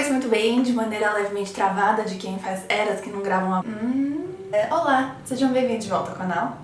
Pois muito bem, de maneira levemente travada de quem faz eras que não gravam a... Olá, sejam bem-vindos de volta ao canal.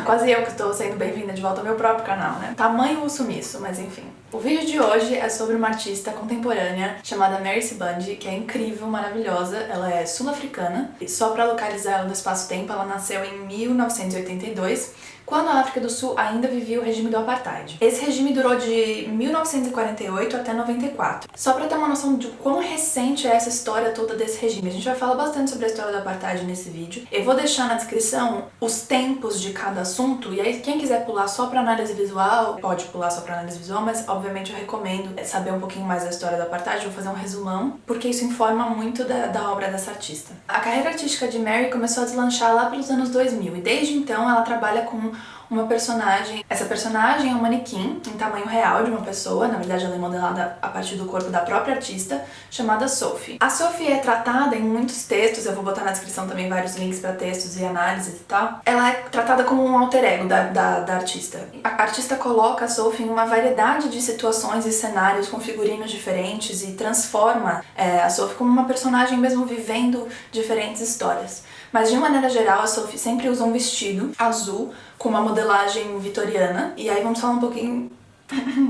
Quase eu que estou sendo bem-vinda de volta ao meu próprio canal, né? Tamanho o sumiço, mas enfim. O vídeo de hoje é sobre uma artista contemporânea chamada SIBANDE, que é incrível, maravilhosa. Ela é sul-africana e só pra localizar ela no espaço-tempo, ela nasceu em 1982, quando a África do Sul ainda vivia o regime do Apartheid. Esse regime durou de 1948 até 94. Só pra ter uma noção de quão recente é essa história toda desse regime. A gente vai falar bastante sobre a história do Apartheid nesse vídeo. Eu vou deixar na descrição os tempos de cada assunto, e aí quem quiser pular só pra análise visual, pode pular só pra análise visual, mas obviamente eu recomendo saber um pouquinho mais da história do Apartheid. Vou fazer um resumão, porque isso informa muito da obra dessa artista. A carreira artística de Mary começou a deslanchar lá pelos anos 2000, e desde então ela trabalha com uma personagem. Essa personagem é um manequim em tamanho real de uma pessoa, na verdade ela é modelada a partir do corpo da própria artista, chamada Sophie. A Sophie é tratada em muitos textos, eu vou botar na descrição também vários links para textos e análises e tal. Ela é tratada como um alter ego da artista. A artista coloca a Sophie em uma variedade de situações e cenários com figurinos diferentes e transforma a Sophie como uma personagem mesmo vivendo diferentes histórias. Mas de maneira geral, a Sophie sempre usa um vestido azul com uma modelagem vitoriana. E aí vamos falar um pouquinho...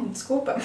Desculpa.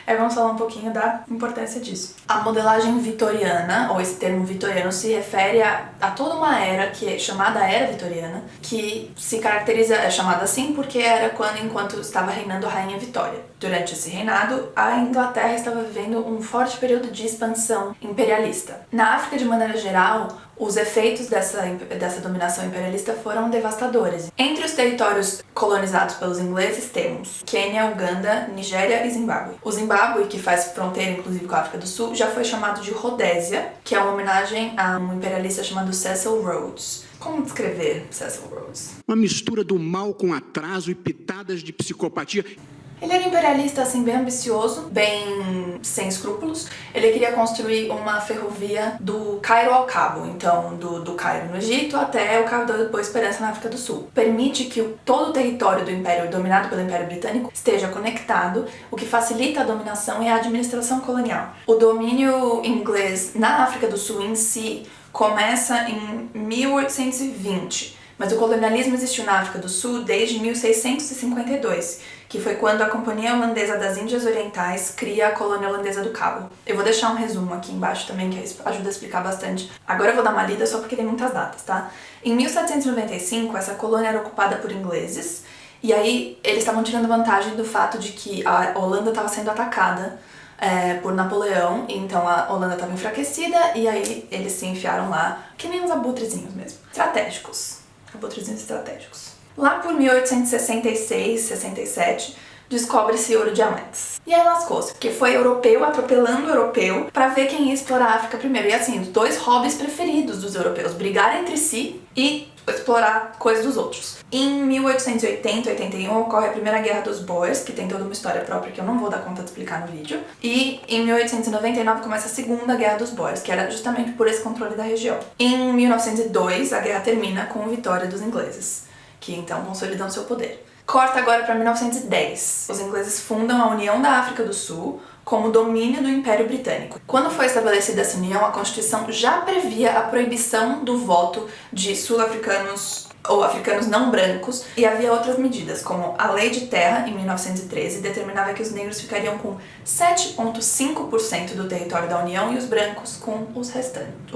Aí vamos falar um pouquinho da importância disso. A modelagem vitoriana, ou esse termo vitoriano, se refere a toda uma era que é chamada Era Vitoriana, que se caracteriza, é chamada assim porque era enquanto estava reinando a Rainha Vitória. Durante esse reinado, a Inglaterra estava vivendo um forte período de expansão imperialista. Na África, de maneira geral, os efeitos dessa dominação imperialista foram devastadores. Entre os territórios colonizados pelos ingleses temos Quênia, Uganda, Nigéria e Zimbábue. O Zimbábue, que faz fronteira inclusive com a África do Sul, já foi chamado de Rodésia, que é uma homenagem a um imperialista chamado Cecil Rhodes. Como descrever Cecil Rhodes? Uma mistura do mal com atraso e pitadas de psicopatia. Ele era um imperialista, assim, bem ambicioso, bem sem escrúpulos. Ele queria construir uma ferrovia do Cairo ao Cabo, então do Cairo no Egito até o Cabo da Boa Esperança na África do Sul. Permite que todo o território do Império, dominado pelo Império Britânico, esteja conectado, o que facilita a dominação e a administração colonial. O domínio inglês na África do Sul em si começa em 1820, mas o colonialismo existiu na África do Sul desde 1652, que foi quando a Companhia Holandesa das Índias Orientais cria a Colônia Holandesa do Cabo. Eu vou deixar um resumo aqui embaixo também, que ajuda a explicar bastante. Agora eu vou dar uma lida só porque tem muitas datas, tá? Em 1795, essa colônia era ocupada por ingleses, e aí eles estavam tirando vantagem do fato de que a Holanda estava sendo atacada por Napoleão, então a Holanda estava enfraquecida, e aí eles se enfiaram lá, que nem uns abutrezinhos mesmo. Estratégicos. Abutrezinhos estratégicos. Lá por 1866, 67, descobre-se ouro e diamantes. E aí lascou-se, porque foi europeu atropelando europeu pra ver quem ia explorar a África primeiro. E assim, os dois hobbies preferidos dos europeus, brigar entre si e explorar coisas dos outros. Em 1880 e 81 ocorre a Primeira Guerra dos Boers, que tem toda uma história própria que eu não vou dar conta de explicar no vídeo. E em 1899 começa a Segunda Guerra dos Boers, que era justamente por esse controle da região. Em 1902 a guerra termina com a vitória dos ingleses, que então consolidam seu poder. Corta agora para 1910. Os ingleses fundam a União da África do Sul como domínio do Império Britânico. Quando foi estabelecida essa união, a Constituição já previa a proibição do voto de sul-africanos ou africanos não brancos, e havia outras medidas, como a Lei de Terra, em 1913, determinava que os negros ficariam com 7,5% do território da União e os brancos com o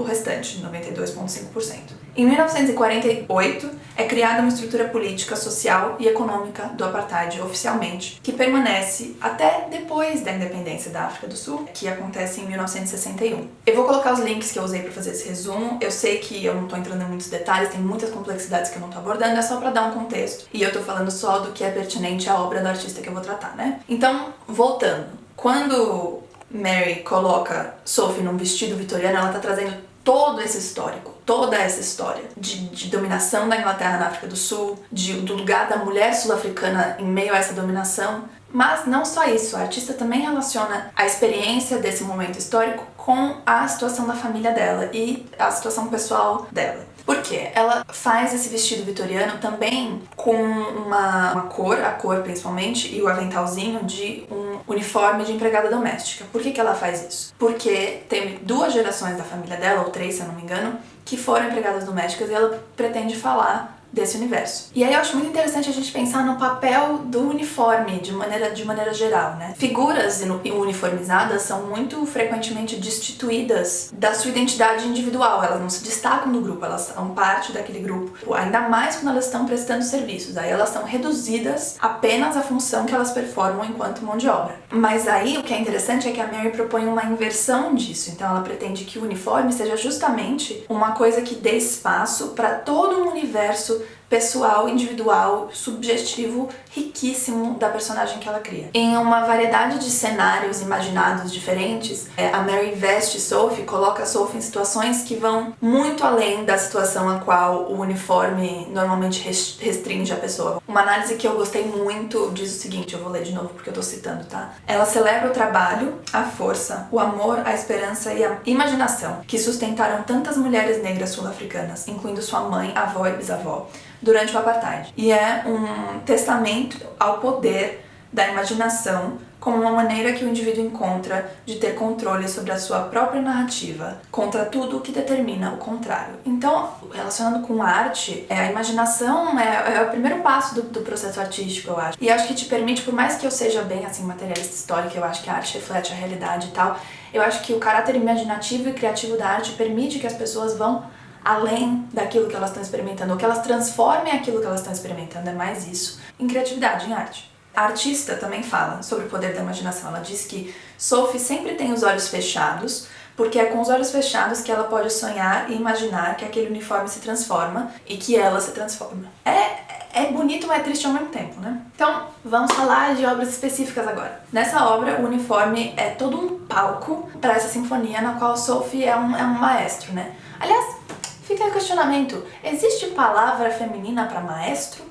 restante, 92,5%. Em 1948, é criada uma estrutura política, social e econômica do Apartheid oficialmente, que permanece até depois da independência da África do Sul, que acontece em 1961. Eu vou colocar os links que eu usei para fazer esse resumo. Eu sei que eu não tô entrando em muitos detalhes, tem muitas complexidades que eu não tô abordando, é só para dar um contexto. E eu tô falando só do que é pertinente à obra do artista que eu vou tratar, né? Então, voltando. Quando Mary coloca Sophie num vestido vitoriano, ela tá trazendo todo esse histórico, toda essa história de dominação da Inglaterra na África do Sul, do lugar da mulher sul-africana em meio a essa dominação. Mas não só isso, a artista também relaciona a experiência desse momento histórico com a situação da família dela e a situação pessoal dela. Por quê? Ela faz esse vestido vitoriano também com uma cor, a cor principalmente, e o aventalzinho de um uniforme de empregada doméstica. Por que ela faz isso? Porque tem 2 gerações da família dela, ou 3, se eu não me engano, que foram empregadas domésticas e ela pretende falar desse universo. E aí eu acho muito interessante a gente pensar no papel do uniforme de maneira geral, né? Figuras uniformizadas são muito frequentemente destituídas da sua identidade individual, elas não se destacam no grupo, elas são parte daquele grupo, ainda mais quando elas estão prestando serviços, aí elas são reduzidas apenas à função que elas performam enquanto mão de obra. Mas aí o que é interessante é que a Mary propõe uma inversão disso, então ela pretende que o uniforme seja justamente uma coisa que dê espaço para todo um universo pessoal, individual, subjetivo, riquíssimo da personagem que ela cria. Em uma variedade de cenários imaginados diferentes, a Mary veste Sophie, coloca a Sophie em situações que vão muito além da situação a qual o uniforme normalmente restringe a pessoa. Uma análise que eu gostei muito diz o seguinte, eu vou ler de novo porque eu tô citando, tá? Ela celebra o trabalho, a força, o amor, a esperança e a imaginação que sustentaram tantas mulheres negras sul-africanas, incluindo sua mãe, avó e bisavó, durante o Apartheid. E é um testamento ao poder da imaginação como uma maneira que o indivíduo encontra de ter controle sobre a sua própria narrativa, contra tudo o que determina o contrário. Então, relacionando com arte, a imaginação é o primeiro passo do processo artístico, eu acho. E acho que te permite, por mais que eu seja bem assim materialista histórica, eu acho que a arte reflete a realidade e tal, eu acho que o caráter imaginativo e criativo da arte permite que as pessoas vão além daquilo que elas estão experimentando, ou que elas transformem aquilo que elas estão experimentando, é mais isso, em criatividade, em arte. A Artista também fala sobre o poder da imaginação. Ela diz que Sophie sempre tem os olhos fechados, porque é com os olhos fechados que ela pode sonhar e imaginar que aquele uniforme se transforma e que ela se transforma. É bonito, mas é triste ao mesmo tempo, né? Então, vamos falar de obras específicas agora. Nessa obra, o uniforme é todo um palco para essa sinfonia na qual Sophie é um maestro, né? Aliás, fica aí o questionamento, existe palavra feminina para maestro?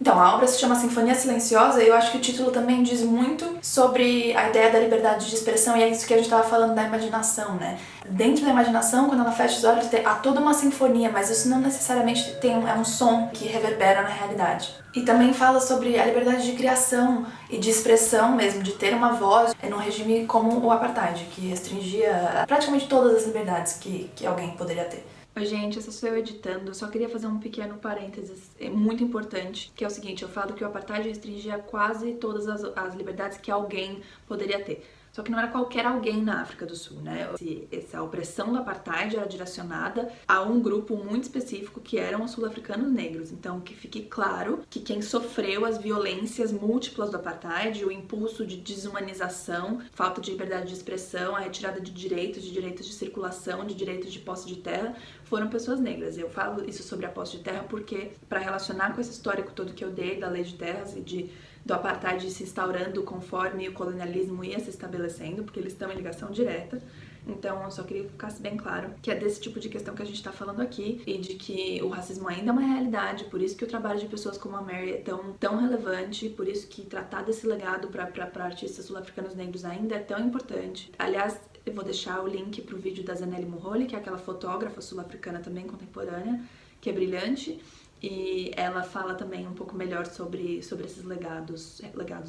Então, a obra se chama Sinfonia Silenciosa e eu acho que o título também diz muito sobre a ideia da liberdade de expressão e é isso que a gente estava falando da imaginação, né? Dentro da imaginação, quando ela fecha os olhos, há toda uma sinfonia, mas isso não necessariamente é um som que reverbera na realidade. E também fala sobre a liberdade de criação e de expressão mesmo, de ter uma voz num regime como o Apartheid, que restringia praticamente todas as liberdades que alguém poderia ter. Oi gente, essa sou eu editando, eu só queria fazer um pequeno parênteses muito importante, que é o seguinte, eu falo que o Apartheid restringia quase todas as liberdades que alguém poderia ter. Só que não era qualquer alguém na África do Sul, né? Essa opressão do Apartheid era direcionada a um grupo muito específico que eram os sul-africanos negros. Então, que fique claro que quem sofreu as violências múltiplas do Apartheid, o impulso de desumanização, falta de liberdade de expressão, a retirada de direitos de circulação, de direitos de posse de terra, foram pessoas negras. Eu falo isso sobre a posse de terra porque, para relacionar com esse histórico todo que eu dei da lei de terras e do Apartheid se instaurando conforme o colonialismo ia se estabelecendo, porque eles estão em ligação direta. Então, eu só queria que ficasse bem claro que é desse tipo de questão que a gente tá falando aqui e de que o racismo ainda é uma realidade, por isso que o trabalho de pessoas como a Mary é tão relevante, por isso que tratar desse legado para artistas sul-africanos negros ainda é tão importante. Aliás, eu vou deixar o link pro vídeo da Zanele Muholi, que é aquela fotógrafa sul-africana também contemporânea, que é brilhante. E ela fala também um pouco melhor sobre esses legados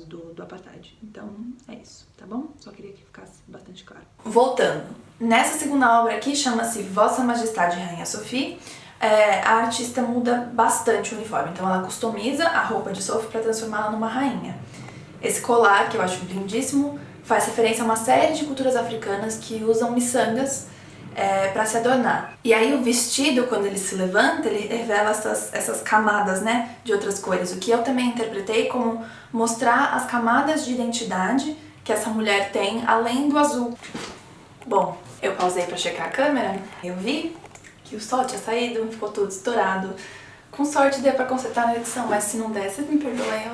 do Apartheid. Então, é isso, tá bom? Só queria que ficasse bastante claro. Voltando. Nessa segunda obra aqui, chama-se Vossa Majestade Rainha Sophie, a artista muda bastante o uniforme. Então, ela customiza a roupa de Sophie para transformá-la numa rainha. Esse colar, que eu acho lindíssimo, faz referência a uma série de culturas africanas que usam miçangas para se adornar. E aí o vestido, quando ele se levanta, ele revela essas camadas, né, de outras cores, o que eu também interpretei como mostrar as camadas de identidade que essa mulher tem além do azul. Bom, eu pausei para checar a câmera, eu vi que o sol tinha saído, ficou tudo estourado. Com sorte deu para consertar na edição, mas se não der, vocês me perdoem,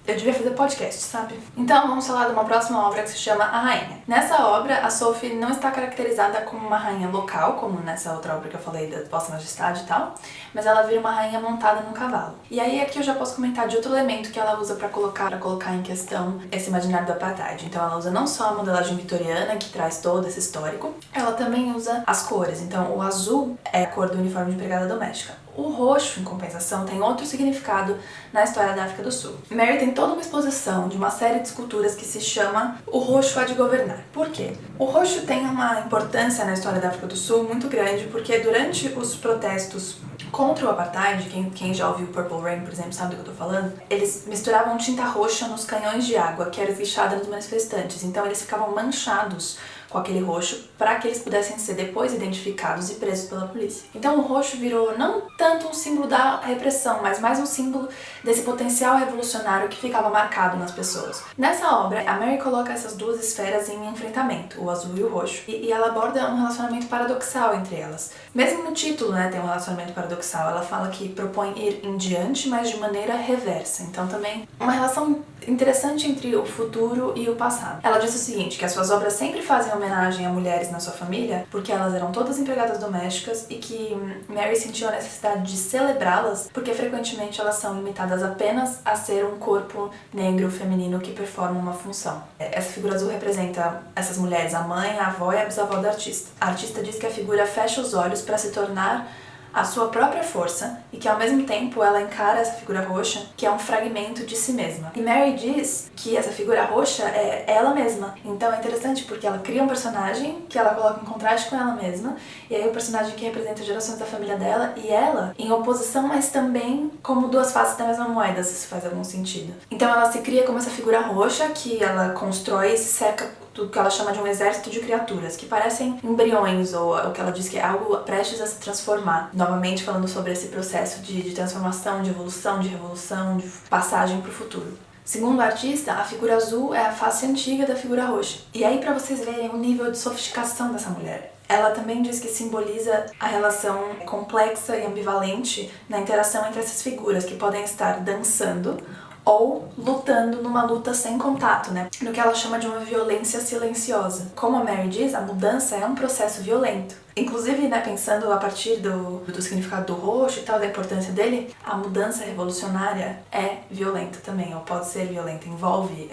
eu devia fazer podcast, sabe? Então vamos falar de uma próxima obra que se chama A Rainha. Nessa obra, a Sophie não está caracterizada como uma rainha local, como nessa outra obra que eu falei da Vossa Majestade e tal, mas ela vira uma rainha montada num cavalo. E aí aqui eu já posso comentar de outro elemento que ela usa para colocar em questão esse imaginário do Apartheid. Então ela usa não só a modelagem vitoriana, que traz todo esse histórico, ela também usa as cores. Então o azul é a cor do uniforme de empregada doméstica. O roxo, em compensação, tem outro significado na história da África do Sul. Mary tem toda uma exposição de uma série de esculturas que se chama O Roxo Há de Governar. Por quê? O roxo tem uma importância na história da África do Sul muito grande, porque durante os protestos contra o Apartheid, quem já ouviu Purple Rain, por exemplo, sabe do que eu tô falando, eles misturavam tinta roxa nos canhões de água, que era esguichada nos manifestantes. Então eles ficavam manchados com aquele roxo para que eles pudessem ser depois identificados e presos pela polícia. Então o roxo virou não tanto um símbolo da repressão, mas mais um símbolo desse potencial revolucionário que ficava marcado nas pessoas. Nessa obra, a Mary coloca essas duas esferas em enfrentamento, o azul e o roxo, e ela aborda um relacionamento paradoxal entre elas. Mesmo no título, né, tem um relacionamento paradoxal. Ela fala que propõe ir em diante, mas de maneira reversa. Então também uma relação interessante entre o futuro e o passado. Ela diz o seguinte, que as suas obras sempre fazem homenagem a mulheres na sua família, porque elas eram todas empregadas domésticas e que Mary sentiu a necessidade de celebrá-las, porque frequentemente elas são limitadas apenas a ser um corpo negro feminino que performa uma função. Essa figura azul representa essas mulheres, a mãe, a avó e a bisavó da artista. A artista diz que a figura fecha os olhos para se tornar a sua própria força e que ao mesmo tempo ela encara essa figura roxa, que é um fragmento de si mesma. E Mary diz que essa figura roxa é ela mesma. Então é interessante porque ela cria um personagem que ela coloca em contraste com ela mesma, e aí o personagem que representa gerações da família dela e ela em oposição, mas também como duas faces da mesma moeda, se isso faz algum sentido. Então ela se cria como essa figura roxa que ela constrói e se cerca do que ela chama de um exército de criaturas, que parecem embriões, ou o que ela diz que é algo prestes a se transformar. Novamente falando sobre esse processo de transformação, de evolução, de revolução, de passagem para o futuro. Segundo a artista, a figura azul é a face antiga da figura roxa. E aí, para vocês verem o nível de sofisticação dessa mulher. Ela também diz que simboliza a relação complexa e ambivalente na interação entre essas figuras, que podem estar dançando ou lutando numa luta sem contato, né? No que ela chama de uma violência silenciosa. Como a Mary diz, a mudança é um processo violento. Inclusive, né, pensando a partir do significado do roxo e tal, da importância dele, a mudança revolucionária é violenta também, ou pode ser violenta, envolve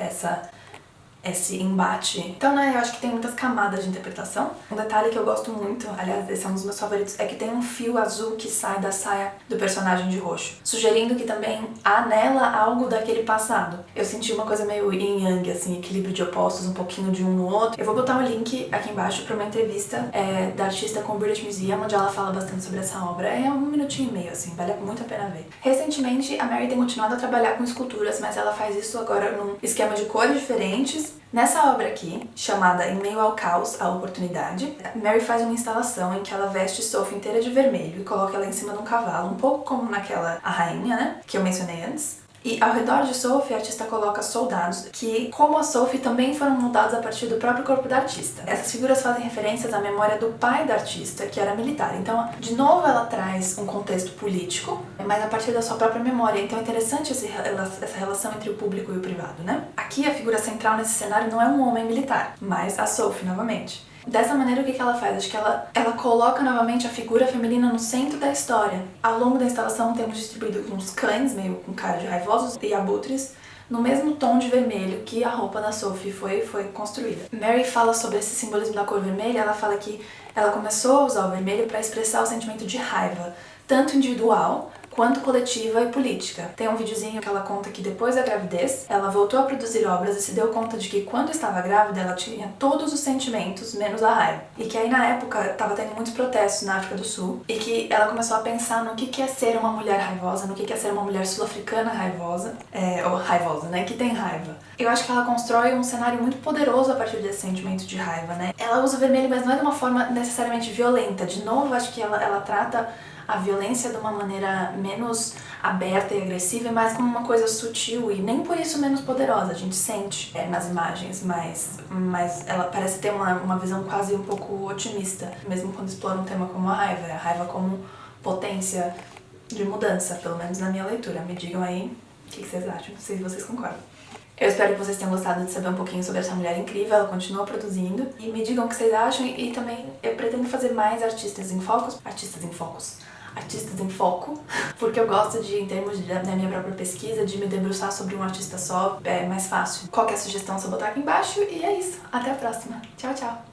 esse embate. Então, né, eu acho que tem muitas camadas de interpretação. Um detalhe que eu gosto muito, aliás, esse é um dos meus favoritos, é que tem um fio azul que sai da saia do personagem de roxo, sugerindo que também há nela algo daquele passado. Eu senti uma coisa meio yin yang, assim, equilíbrio de opostos, um pouquinho de um no outro. Eu vou botar um link aqui embaixo para uma entrevista da artista com o British Museum, onde ela fala bastante sobre essa obra. É 1 minutinho e meio, assim, vale muito a pena ver. Recentemente, a Mary tem continuado a trabalhar com esculturas, mas ela faz isso agora num esquema de cores diferentes. Nessa obra aqui, chamada Em Meio ao Caos, a Oportunidade, Mary faz uma instalação em que ela veste Sophie inteira de vermelho e coloca ela em cima de um cavalo, um pouco como naquela A Rainha, né, que eu mencionei antes. E ao redor de Sophie, a artista coloca soldados que, como a Sophie, também foram moldados a partir do próprio corpo da artista. Essas figuras fazem referências à memória do pai da artista, que era militar. Então, de novo, ela traz um contexto político, mas a partir da sua própria memória. Então é interessante essa relação entre o público e o privado, né? Aqui, a figura central nesse cenário não é um homem militar, mas a Sophie, novamente. Dessa maneira, o que ela faz? Acho que ela coloca novamente a figura feminina no centro da história. Ao longo da instalação temos distribuído uns cães, meio com cara de raivosos, e abutres, no mesmo tom de vermelho que a roupa da Sophie foi construída. Mary fala sobre esse simbolismo da cor vermelha. Ela fala que ela começou a usar o vermelho para expressar o sentimento de raiva, tanto individual quanto coletiva e política. Tem um videozinho que ela conta que depois da gravidez, ela voltou a produzir obras e se deu conta de que quando estava grávida, ela tinha todos os sentimentos, menos a raiva. E que aí na época estava tendo muitos protestos na África do Sul, e que ela começou a pensar no que é ser uma mulher raivosa, no que é ser uma mulher sul-africana raivosa, ou raivosa, né, que tem raiva. Eu acho que ela constrói um cenário muito poderoso a partir desse sentimento de raiva, né. Ela usa o vermelho, mas não é de uma forma necessariamente violenta. De novo, acho que ela trata a violência de uma maneira menos aberta e agressiva, e mais como uma coisa sutil e nem por isso menos poderosa. A gente sente nas imagens, mas ela parece ter uma visão quase um pouco otimista, mesmo quando explora um tema como a raiva como potência de mudança, pelo menos na minha leitura. Me digam aí o que vocês acham, não sei se vocês concordam. Eu espero que vocês tenham gostado de saber um pouquinho sobre essa mulher incrível. Ela continua produzindo. E me digam o que vocês acham. E também eu pretendo fazer mais artistas em foco, porque eu gosto de, em termos da minha própria pesquisa, de me debruçar sobre um artista só, é mais fácil. Qualquer sugestão, só botar aqui embaixo. E é isso. Até a próxima. Tchau, tchau.